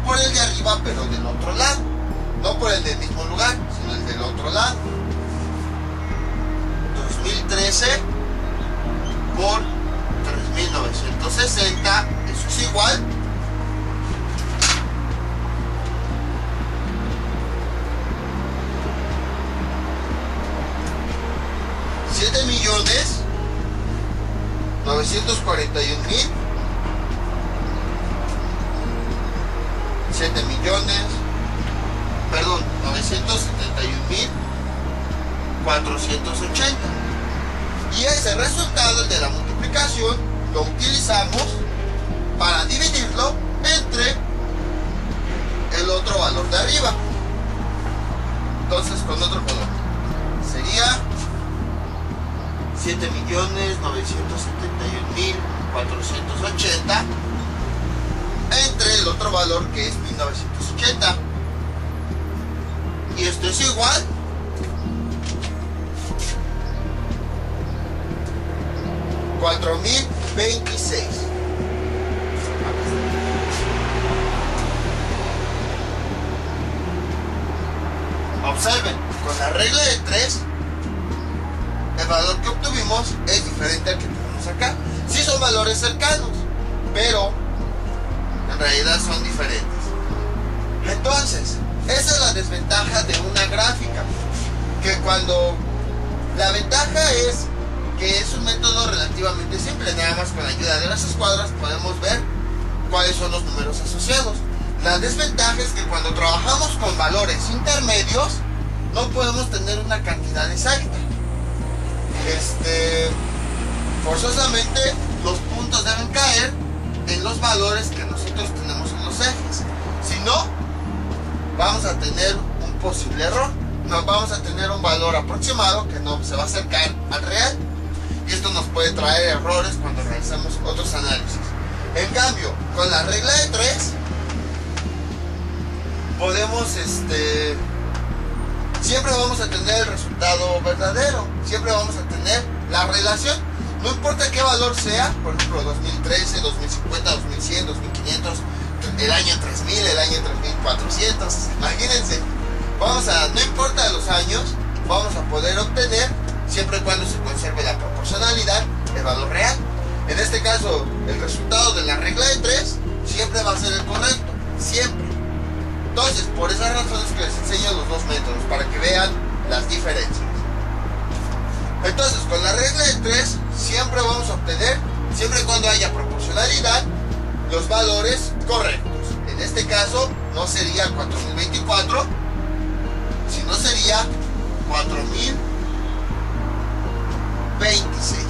por el de arriba, pero del otro lado. No por el del mismo lugar, sino el del otro lado. 2013 por 3960, eso es igual $7.941.000, 971.480. Y ese resultado, el de la multiplicación, lo utilizamos para dividirlo entre el otro valor de arriba. Entonces, con otro color sería 7.971.480 entre el otro valor que es 1980. Y esto es igual $4.026. Observen, con la regla de 3, el valor que obtuvimos es diferente al que tenemos acá. Sí son valores cercanos, pero en realidad son diferentes. Entonces, esa es la desventaja de una gráfica, que cuando la ventaja es que es un método relativamente simple, nada más con la ayuda de las escuadras podemos ver cuáles son los números asociados. La desventaja es que cuando trabajamos con valores intermedios no podemos tener una cantidad exacta. Forzosamente los puntos deben caer en los valores que nosotros tenemos en los ejes, si no vamos a tener un posible error, nos vamos a tener un valor aproximado que no se va a acercar al real, y esto nos puede traer errores cuando realizamos otros análisis. En cambio, con la regla de 3 podemos siempre vamos a tener el resultado verdadero, siempre vamos a tener la relación, no importa qué valor sea, por ejemplo 2013, 2050, 2100, 2500, el año 3000, el año 3400, imagínense, no importa los años, vamos a poder obtener, siempre y cuando se conserve la proporcionalidad, el valor real. En este caso, el resultado de la regla de 3 siempre va a ser el correcto, siempre. Entonces, por esas razones que les enseño los dos métodos, para que vean las diferencias. Entonces, con la regla de 3 siempre vamos a obtener, siempre y cuando haya proporcionalidad, los valores correctos. En este caso no sería 4024, sino sería 4026.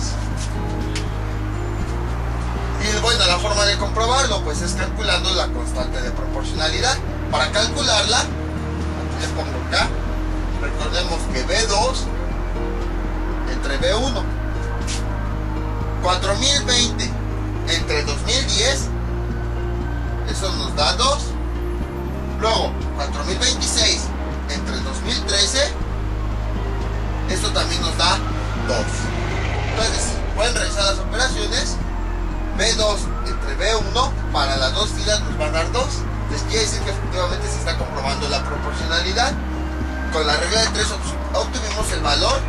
Y bueno, la forma de comprobarlo pues es calculando la constante de proporcionalidad. Para calcularla, aquí les pongo acá, recordemos que B2 entre B1, 4020 entre 2010, eso nos da 2. Luego 4026 entre 2013, eso también nos da 2. Entonces pueden realizar las operaciones. B2 entre B1 para las dos filas nos va a dar 2. Les quiere decir que efectivamente se está comprobando la proporcionalidad. Con la regla de 3 obtuvimos el valor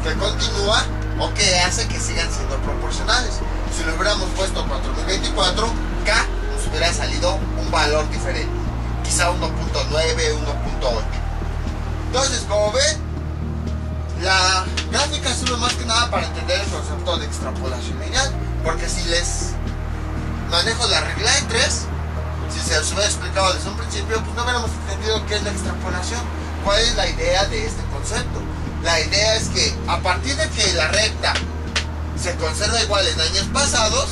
que continúa o que hace que sigan siendo proporcionales. Si lo hubiéramos puesto 4024, K nos hubiera salido un valor diferente, quizá 1.9, 1.8. Entonces, como ven, la gráfica sirve más que nada para entender el concepto de extrapolación lineal, porque si les manejo la regla de 3, Si se os hubiera explicado desde un principio, pues no hubiéramos entendido qué es la extrapolación. ¿Cuál es la idea de este concepto? La idea es que a partir de que la recta se conserva igual en años pasados,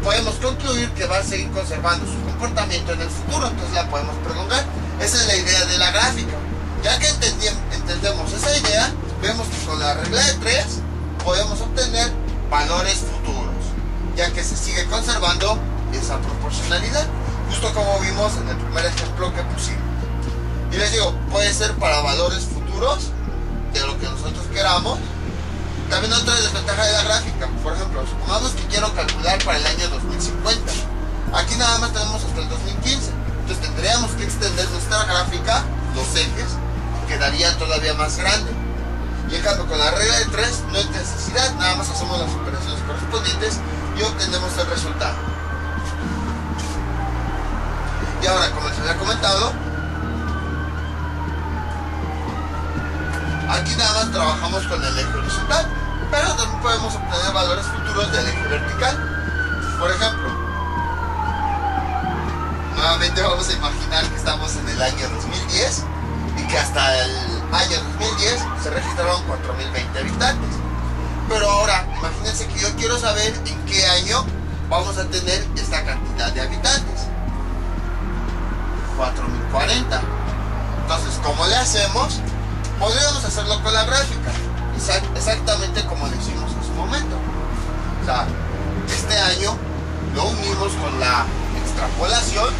podemos concluir que va a seguir conservando su comportamiento en el futuro, entonces la podemos prolongar. Esa es la idea de la gráfica. Ya que entendemos esa idea, vemos que con la regla de 3 podemos obtener valores futuros, ya que se sigue conservando esa proporcionalidad, justo como vimos en el primer ejemplo que pusimos. Y les digo, puede ser para valores futuros de lo que nosotros queramos. También otra desventaja de la gráfica, por ejemplo, supongamos que quiero calcular para el año 2050. Aquí nada más tenemos hasta el 2015, entonces tendríamos que extender nuestra gráfica, los ejes, y quedaría todavía más grande. Y en cambio con la regla de 3 no hay necesidad, nada más hacemos las operaciones correspondientes y obtenemos el resultado. Y ahora, como les había comentado, aquí nada más trabajamos con el eje horizontal, pero también podemos obtener valores futuros del eje vertical. Por ejemplo, nuevamente vamos a imaginar que estamos en el año 2010 y que hasta el año 2010 se registraron 4020 habitantes. Pero ahora, imagínense que yo quiero saber en qué año vamos a tener esta cantidad de habitantes. 4040. Entonces, ¿cómo le hacemos? Podríamos hacerlo con la gráfica, exactamente como lo hicimos en su momento. O sea, este año lo unimos con la extrapolación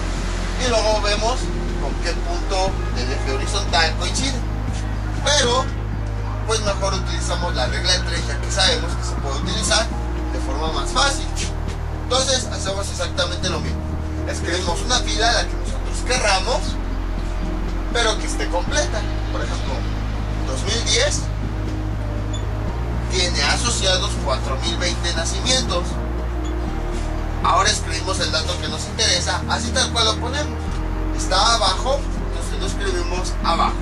y luego vemos con qué punto del eje horizontal coincide. Pero, pues mejor utilizamos la regla de 3, ya que sabemos que se puede utilizar de forma más fácil. Entonces, hacemos exactamente lo mismo. Escribimos una fila, la que nosotros querramos, pero que esté completa. Por ejemplo, 2010 tiene asociados 4020 nacimientos. Ahora escribimos el dato que nos interesa, así tal cual lo ponemos. Está abajo, entonces lo escribimos abajo.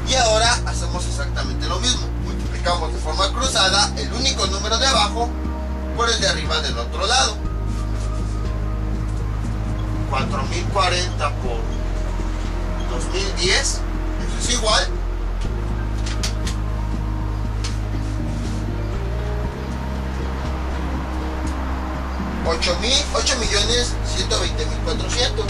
Y ahora hacemos exactamente lo mismo. Multiplicamos de forma cruzada el único número de abajo por el de arriba del otro lado. 4040 por 2010, eso es igual a 8.120.400.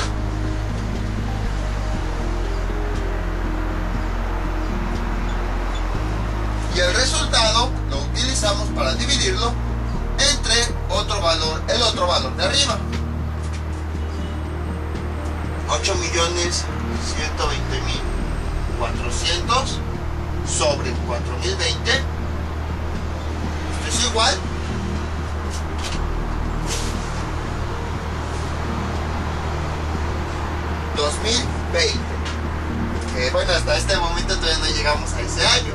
Y el resultado lo utilizamos para dividirlo entre el otro valor de arriba. 8.120.400 sobre 4020. Esto es igual a 2020. Bueno, hasta este momento todavía no llegamos a ese año.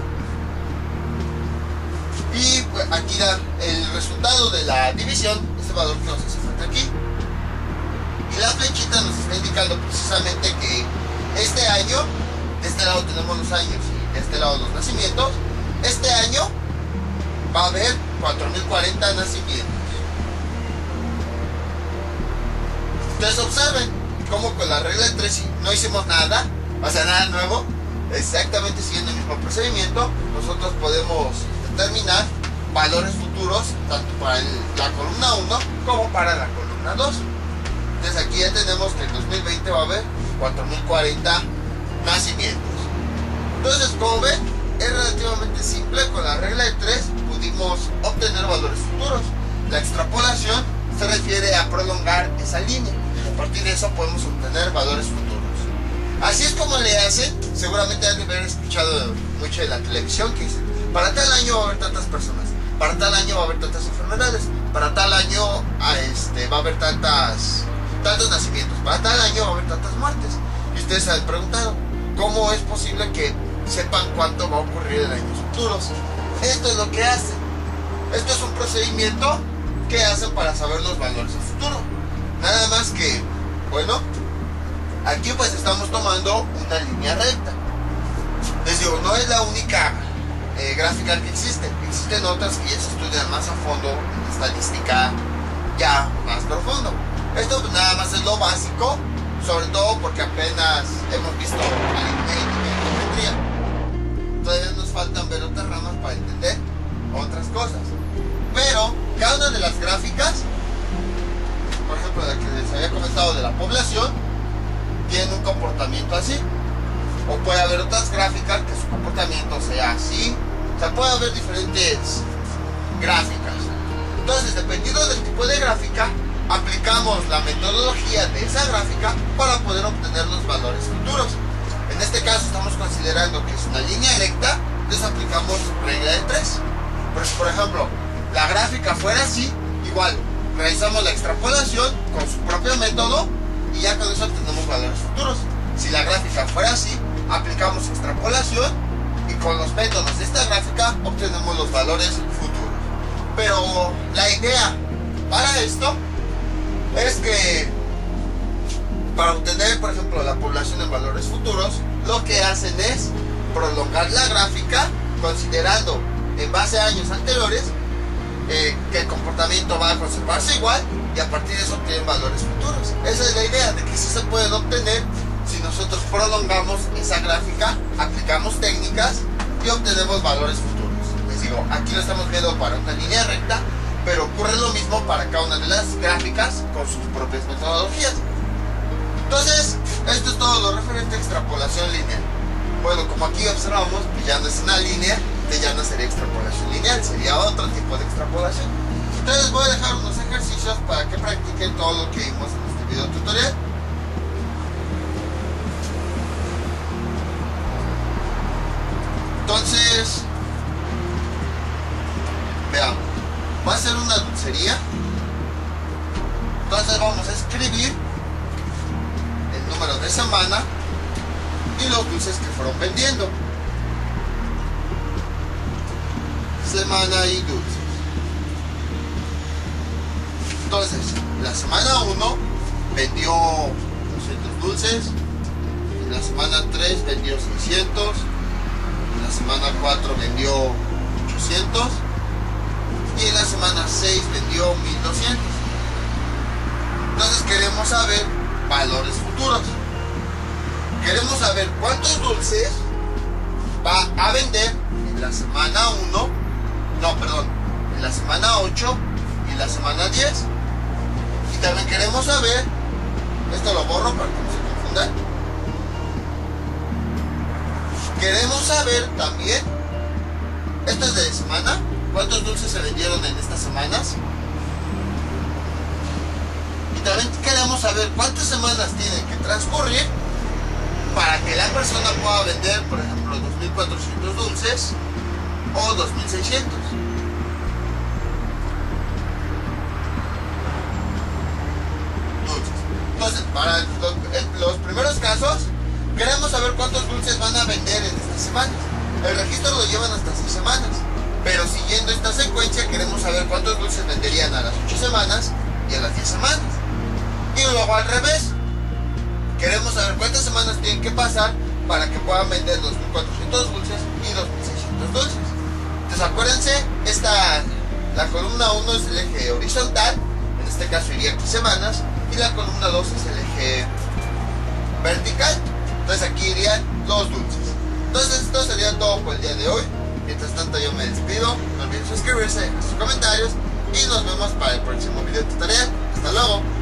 Y pues, aquí da el resultado de la división, este valor que nos hace falta aquí. Y la flechita nos está indicando precisamente que este año, de este lado tenemos los años y de este lado los nacimientos. Este año va a haber 4040 nacimientos. Entonces observen cómo con la regla de 3 no hicimos nada, o sea, nada nuevo. Exactamente siguiendo el mismo procedimiento, nosotros podemos determinar valores futuros tanto para la columna 1 como para la columna 2. Entonces aquí ya tenemos que en 2020 va a haber 4040 nacimientos. Entonces, como ven, es relativamente simple. Con la regla de 3 pudimos obtener valores futuros. La extrapolación se refiere a prolongar esa línea. A partir de eso podemos obtener valores futuros. Así es como le hacen. Seguramente han de haber escuchado mucho de la televisión que dice: para tal año va a haber tantas personas, para tal año va a haber tantas enfermedades, para tal año va a haber tantos nacimientos, para tal año va a haber tantas muertes. Y ustedes se han preguntado, ¿cómo es posible que sepan cuánto va a ocurrir en años futuros? Esto es lo que hacen. Esto es un procedimiento que hacen para saber los valores del futuro. Nada más que, bueno, aquí pues estamos tomando una línea recta. Les digo, no es la única gráfica que existe. Existen otras que ya se estudian más a fondo, en estadística ya más profundo. Esto pues nada más es lo básico, sobre todo porque apenas hemos visto aritmética y geometría. Todavía nos faltan ver otras ramas para entender otras cosas. Pero cada una de las gráficas, por ejemplo la que les había comentado de la población, tiene un comportamiento así. O puede haber otras gráficas que su comportamiento sea así. O sea, puede haber diferentes gráficas. Entonces, dependiendo del tipo de gráfica, aplicamos la metodología de esa gráfica para poder obtener los valores futuros. En este caso estamos considerando que es una línea recta, entonces aplicamos regla de 3. Pero si por ejemplo la gráfica fuera así, igual realizamos la extrapolación con su propio método y ya con eso obtenemos valores futuros. Si la gráfica fuera así, aplicamos extrapolación y con los métodos de esta gráfica obtenemos los valores futuros. Pero la idea para esto es que para obtener, por ejemplo, la población en valores futuros, lo que hacen es prolongar la gráfica considerando en base a años anteriores que el comportamiento va a conservarse igual y a partir de eso obtienen valores futuros. Esa es la idea de que sí se pueden obtener si nosotros prolongamos esa gráfica, aplicamos técnicas y obtenemos valores futuros. Les digo, aquí lo estamos viendo para una línea recta, pero ocurre lo mismo para cada una de las gráficas con sus propias metodologías. Entonces, esto es todo lo referente a extrapolación lineal. Bueno, como aquí observamos, pues ya no es una línea, que ya no sería extrapolación lineal, sería otro tipo de extrapolación. Entonces voy a dejar unos ejercicios para que practiquen todo lo que vimos en este video tutorial. Entonces, veamos, va a ser una dulcería. Entonces vamos a escribir el número de semana y los dulces que fueron vendiendo. Semana y dulces. Entonces, la semana 1 vendió 200 dulces, en la semana 3 vendió 600, en la semana 4 vendió 800 y en la semana 6 vendió 1200. Entonces queremos saber valores futuros. Queremos saber cuántos dulces va a vender en la semana 1, en la semana 8 y en la semana 10. Y también queremos saber, esto lo borro para que no se confundan. Queremos saber también, esto es de semana, cuántos dulces se vendieron en estas semanas. Y también queremos saber cuántas semanas tienen que transcurrir para que la persona pueda vender, por ejemplo, 2.400 dulces o 2.600. Dulces. Entonces, para los primeros casos, queremos saber cuántos dulces van a vender en estas semanas. El registro lo llevan hasta 6 semanas. Pero siguiendo esta secuencia, queremos saber cuántos dulces venderían a las 8 semanas y a las 10 semanas. Y luego al revés. Queremos saber cuántas semanas tienen que pasar para que puedan vender 2.400 dulces y 2.600 dulces. Entonces acuérdense, la columna 1 es el eje horizontal, en este caso iría aquí semanas, y la columna 2 es el eje vertical, entonces aquí irían los dulces. Entonces esto sería todo por el día de hoy. Mientras tanto yo me despido, no olviden suscribirse, dejar sus comentarios y nos vemos para el próximo video tutorial. Hasta luego.